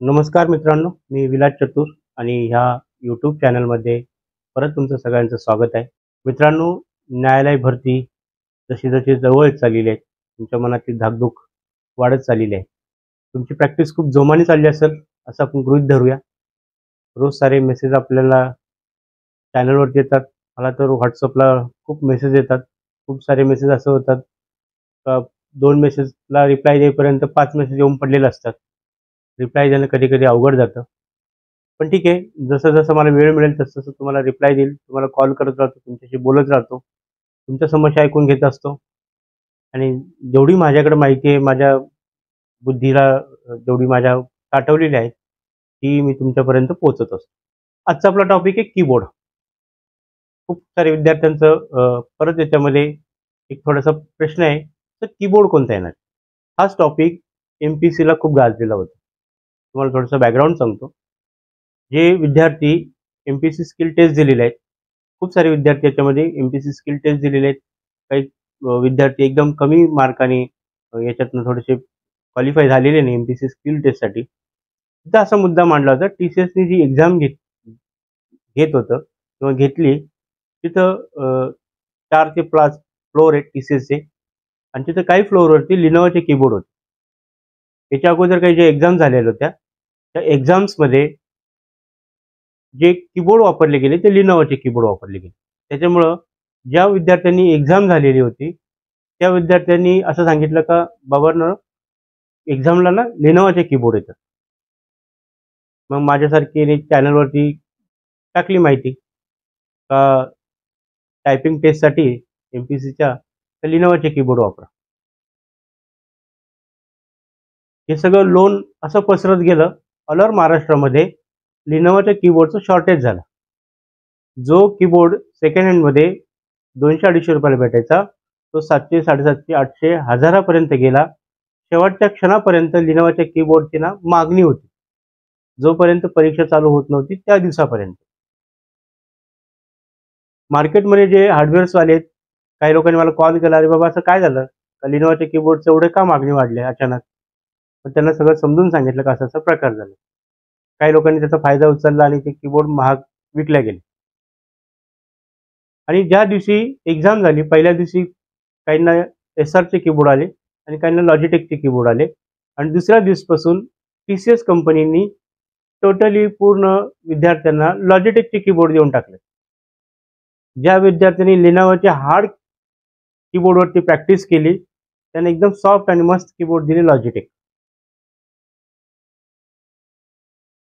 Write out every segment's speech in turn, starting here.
नमस्कार मित्रांनो, मी विलास चतुर आणि ह्या यूट्यूब चॅनलमध्ये परत तुमचं सगळ्यांचं स्वागत आहे. मित्रांनो, न्यायालय भरती जशी जशी जवळ चाललेली आहे, तुमच्या मनातली धाकधूक वाढत चाललेली आहे. तुमची प्रॅक्टिस खूप जोमाने चालली असेल असं आपण गृहीत धरूया. रोज सारे मेसेज आपल्याला चॅनलवरती येतात. मला तर व्हॉट्सअपला खूप मेसेज येतात. खूप सारे मेसेज असं होतात का 2 मेसेजला रिप्लाय देईपर्यंत 5 मेसेज येऊन पडलेले असतात. रिप्लाय देणं कधी-कधी अवघड जातं. पण ठीक आहे, जसं-जसं मला वेळ मिळेल तसं-तसं तुम्हाला रिप्लाय देईल. तुम्हाला कॉल करत राहतो, तुमच्याशी बोलत राहतो. तुमच्या समस्या ऐकून घेत असतो आणि जेवढी माझ्याकडे माहिती आहे, माझ्या बुद्धीला जेवढी माझ्या साठवलेली आहे, ती मी तुमच्यापर्यंत पोहोचत असतो. आजचा आपला टॉपिक आहे कीबोर्ड. खूप सारे विद्यार्थ्यांचं परत याच्यामध्ये एक थोडासा प्रश्न आहे, तर कीबोर्ड कोणता येणार? हाच टॉपिक एम-पी-एस-सीला खूप गाजलेला होता. तुम्हाला थोडंसं बॅकग्राऊंड सांगतो. जे विद्यार्थी एम-पी-एस-सी स्किल टेस्ट दिलेले आहेत, खूप सारे विद्यार्थी याच्यामध्ये एम-पी-एस-सी स्किल टेस्ट दिलेले आहेत. काही विद्यार्थी एकदम कमी मार्काने याच्यातनं थोडेसे क्वालिफाय झालेले नाही एम-पी-एस-सी स्किल टेस्टसाठी. तिथं असा मुद्दा मांडला होता, टी-सी-एसनी जी एक्झाम घेत होतं किंवा घेतली, तिथं 4 ते 5 फ्लोअर आहेत टी-सी-एसचे आणि तिथं काही फ्लोअरवरती लिनोवाचे कीबोर्ड होते. याच्या अगोदर काही ज्या एक्झाम झालेल्या होत्या, त्या एक्झाम्समध्ये जे कीबोर्ड वापरले गेले ते लिनोवाचे कीबोर्ड वापरले गेले. त्याच्यामुळं ज्या विद्यार्थ्यांनी एक्झाम झालेली होती, त्या विद्यार्थ्यांनी असं सांगितलं का बाबांनो एक्झामला ना लिनोवाचे कीबोर्ड येतात. मग माझ्यासारखी चॅनलवरती टाकली माहिती का टायपिंग टेस्टसाठी एम-पी-एस-सीच्या लिनोवाचे कीबोर्ड वापरा. हे सगळं लोन असं पसरत गेलं, ऑल ओव्हर महाराष्ट्रामध्ये लिनोवाच्या कीबोर्डचं शॉर्टेज झालं. जो कीबोर्ड सेकंड हँडमध्ये 200-250 रुपयाला भेटायचा, तो 700, 750, 800, 1000 पर्यंत गेला. शेवटच्या क्षणापर्यंत लिनोवाच्या कीबोर्डची ना मागणी होती. जोपर्यंत परीक्षा चालू होत नव्हती त्या दिवसापर्यंत. मार्केटमध्ये जे हार्डवेअर्सवाले आहेत, काही लोकांनी मला कॉल केला, "अरे बाबा असं काय झालं? लिनोवाच्या कीबोर्डचं एवढे का मागणी वाढली अचानक?" मग त्यांना सगळं समजून सांगितलं का असा-असा प्रकार झाला. काही लोकांनी त्याचा फायदा उचलला आणि ते कीबोर्ड महाग विकल्या गेले. आणि ज्या दिवशी एक्झाम झाली, पहिल्या दिवशी काहींना एसआरचे कीबोर्ड आले आणि काहींना लॉजिटेकचे कीबोर्ड आले आणि दुसऱ्या दिवसपासून टी-सी-एस कंपनीनी टोटली पूर्ण विद्यार्थ्यांना लॉजिटेकचे कीबोर्ड देऊन टाकले. ज्या विद्यार्थ्यांनी लिनोवाच्या हार्ड कीबोर्डवरती प्रॅक्टिस केली, त्यांना एकदम सॉफ्ट आणि मस्त कीबोर्ड दिले लॉजिटेक.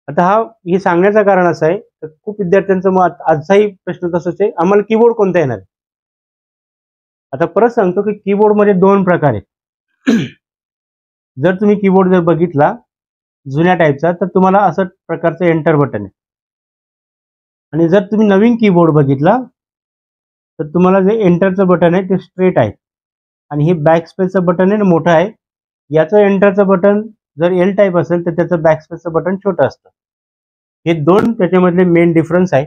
आता हे सांगण्याचं कारण असं आहे, तर खूप विद्यार्थ्यांचं मत आजचाही प्रश्न तसंच आहे, आम्हाला कीबोर्ड कोणता येणार आहे? आता परत सांगतो की कीबोर्डमध्ये 2 प्रकार आहेत. जर तुम्ही कीबोर्ड जर बघितला जुन्या टाईपचा, तर तुम्हाला असं प्रकारचं एंटर बटन आहे. आणि जर तुम्ही नवीन कीबोर्ड बघितला, तर तुम्हाला जे एंटरचं बटन आहे ते स्ट्रेट आहे आणि हे बॅक स्पेसचं बटन आहे ना मोठं आहे. याचं एंटरचं बटन जर एल टाईप असेल, तर त्याचं बॅक स्पेसचं बटन छोटं असतं. हे 2 त्याच्यामधले मेन डिफरन्स आहे.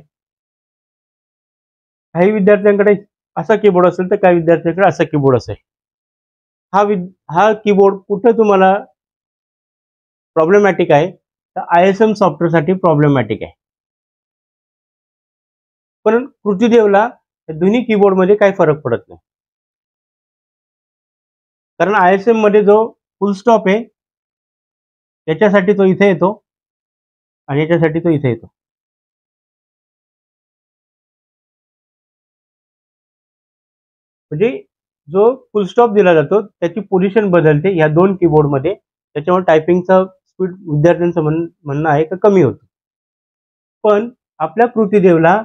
काही विद्यार्थ्यांकडे असा कीबोर्ड असेल, तर काही विद्यार्थ्यांकडे असा कीबोर्ड असेल. हा कीबोर्ड कुठं तुम्हाला प्रॉब्लेमॅटिक आहे, तर आय-एस-एम सॉफ्टवेअरसाठी प्रॉब्लेमॅटिक आहे. पण कृतीदेवला या दोन्ही कीबोर्डमध्ये काही फरक पडत नाही. कारण आय-एस-एम मध्ये जो फुल स्टॉप आहे, याच्यासाठी तो इथे येतो आणि याच्यासाठी तो इथे येतो. म्हणजे जो फुल स्टॉप दिला जातो त्याची पोझिशन बदलते या 2 कीबोर्डमध्ये. त्याच्यामुळे टायपिंगचा स्पीड विद्यार्थ्यांचं म्हणणं आहे की कमी होतं. पण आपल्या कृतीदेवला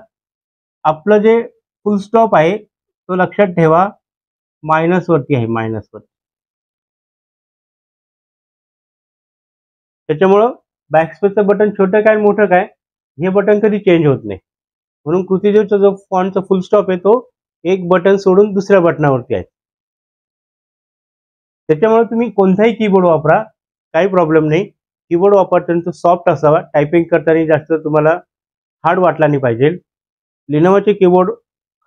आपलं जे फुल स्टॉप आहे तो लक्षात ठेवा मायनसवरती आहे, मायनसवर. त्याच्यामुळं बॅकस्पेसचं बटन छोटं काय मोठं काय हे बटन कधी चेंज होत नाही. म्हणून कृतीदेवचा जो फॉन्टचा फुल स्टॉप आहे तो एक बटन सोडून दुसऱ्या बटनावरती आहे. त्याच्यामुळे तुम्ही कोणताही कीबोर्ड वापरा, काही प्रॉब्लेम नाही. कीबोर्ड वापरताना तो सॉफ्ट असावा, टायपिंग करताना जास्त तुम्हाला हार्ड वाटला नाही पाहिजे. लिनोवाचे कीबोर्ड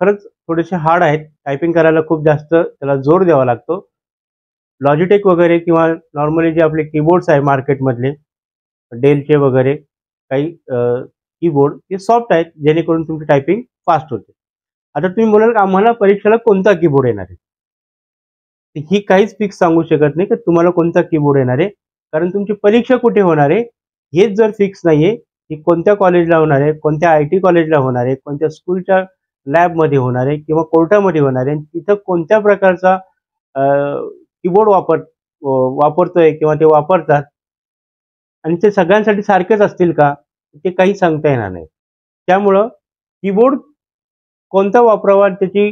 खरंच थोडेसे हार्ड आहेत, टायपिंग करायला खूप जास्त त्याला जोर द्यावा लागतो. लॉजिटेक वगैरे किंवा नॉर्मली जे आपले कीबोर्ड्स आहे मार्केटमधले डेलचे वगैरे काही कीबोर्ड ते सॉफ्ट आहेत, जेणेकरून तुमची टायपिंग फास्ट होते. आता तुम्ही म्हणाल आम्हाला परीक्षेला कोणता कीबोर्ड येणार आहे? ही काहीच फिक्स सांगू शकत नाही की तुम्हाला कोणता कीबोर्ड येणार आहे. कारण तुमची परीक्षा कुठे होणार आहे, हेच जर फिक्स नाहीये, की कोणत्या कॉलेजला होणार आहे, कोणत्या आय-टी कॉलेजला होणार आहे, कोणत्या स्कूलच्या लॅबमध्ये होणार आहे किंवा कोर्टामध्ये होणार आहे. तिथं कोणत्या प्रकारचा कीबोर्ड वापरतोय किंवा ते वापरतात आणि ते सगळ्यांसाठी सारखेच असतील का? ते काही सांगता येणार नाही. त्यामुळं कीबोर्ड कोणता वापरावा, त्याची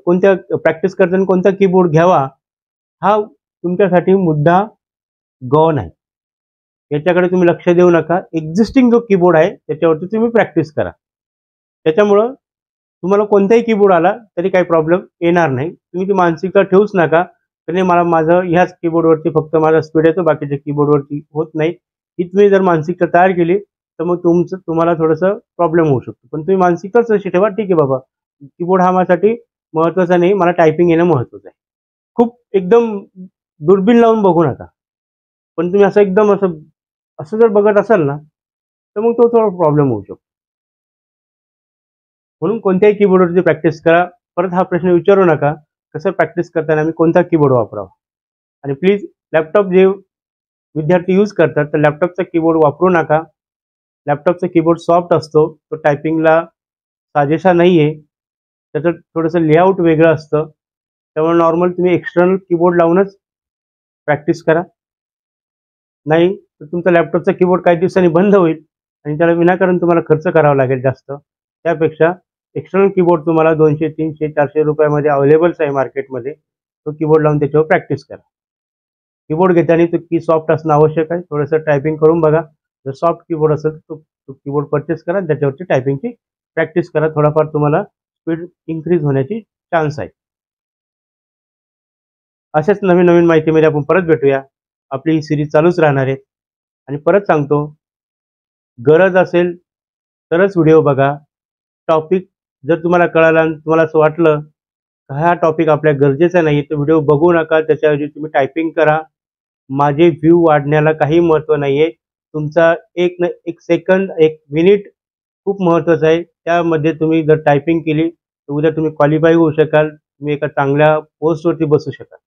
कोणत्या प्रॅक्टिस करताना कोणता कीबोर्ड घ्यावा, हा तुमच्यासाठी मुद्दा गौण आहे. याच्याकडे तुम्ही लक्ष देऊ नका. एक्झिस्टिंग जो कीबोर्ड आहे त्याच्यावरती तुम्ही प्रॅक्टिस करा. त्याच्यामुळं तुम्हाला कोणताही कीबोर्ड आला तरी काही प्रॉब्लेम येणार नाही. तुम्ही ती मानसिकता ठेवूच नका, की नाही मला माझं ह्याच कीबोर्डवरती फक्त माझा स्पीड येतो, बाकीच्या कीबोर्डवरती होत नाही. ही तुम्ही जर मानसिकता तयार केली तर मग तुम्हाला थोडंसं प्रॉब्लेम होऊ शकतो. पण तुम्ही मानसिकताच अशी ठेवा, ठीक आहे बाबा, कीबोर्ड हा माझ्यासाठी महत्त्वाचा नाही, मला टायपिंग येणं महत्त्वाचं आहे. खूप एकदम दुर्बीण लावून बघू नका. पण तुम्ही असं एकदम असं असं जर बघत असाल ना, तर मग तो थोडा प्रॉब्लेम होऊ शकतो. म्हणून कोणत्याही कीबोर्डवरती प्रॅक्टिस करा. परत हा प्रश्न विचारू नका, कसं प्रॅक्टिस करताना आम्ही कोणता कीबोर्ड वापरावा. आणि प्लीज लॅपटॉप जे विद्यार्थी यूज करतात, तर लॅपटॉपचा कीबोर्ड वापरू नका. लॅपटॉपचा कीबोर्ड सॉफ्ट असतो, तो टायपिंगला साजेसा नाही आहे. त्याचं थोडंसं लेआउट वेगळं असतं. त्यामुळे नॉर्मल तुम्ही एक्सटर्नल कीबोर्ड लावूनच प्रॅक्टिस करा. नाही तर तुमचा लॅपटॉपचा कीबोर्ड काही दिवसांनी बंद होईल आणि त्याला विनाकारण तुम्हाला खर्च करावा लागेल जास्त. त्यापेक्षा एक्सटर्नल कीबोर्ड तुम्हाला 200, 300, 400 रुपयामध्ये अवेलेबल्स आहे मार्केटमध्ये. तो कीबोर्ड लावून त्याच्यावर प्रॅक्टिस करा. कीबोर्ड घेताना तो की सॉफ्ट असणं आवश्यक आहे. थोडंसं टायपिंग करून बघा. जर सॉफ्ट कीबोर्ड असेल तर तो कीबोर्ड परचेस करा. त्याच्यावरची टायपिंगची प्रॅक्टिस करा. थोडाफार तुम्हाला स्पीड इन्क्रीज होण्याची चान्स आहे. अशाच नवीन नवीन माहितीमध्ये आपण परत भेटूया. आपली ही सिरीज चालूच राहणार आहे. आणि परत सांगतो, गरज असेल तरच व्हिडिओ बघा. टॉपिक जर तुम्हाला कळाला आणि तुम्हाला असं वाटलं हा टॉपिक आपल्या गरजेचा नाही तर व्हिडिओ बघू नका. त्याच्याऐवजी तुम्ही टायपिंग करा. माझे व्ह्यू वाढण्याला काही महत्त्व नाही आहे. तुमचा एक सेकंद, एक मिनिट खूप महत्त्वाचं आहे. त्यामध्ये तुम्ही जर टायपिंग केली तर उद्या तुम्ही क्वालिफाय होऊ शकाल. तुम्ही एका चांगल्या पोस्टवरती बसू शकाल.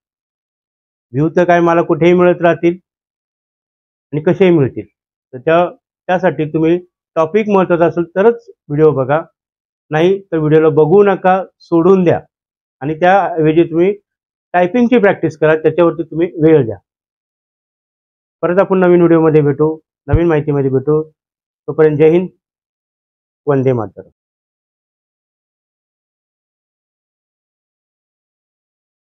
व्ह्यू तर काय मला कुठेही मिळत राहतील आणि कसेही मिळतील. तर त्यासाठी तुम्ही टॉपिक महत्त्वाचा असेल तरच व्हिडिओ बघा. नाही तर व्हिडिओला बघू नका, सोडून द्या. आणि त्याऐवजी तुम्ही टायपिंगची प्रॅक्टिस करा. त्याच्यावरती तुम्ही वेळ द्या. परत आपण नवीन व्हिडिओमध्ये भेटू, नवीन माहितीमध्ये भेटू. तोपर्यंत जय हिंद, वंदे मातरम.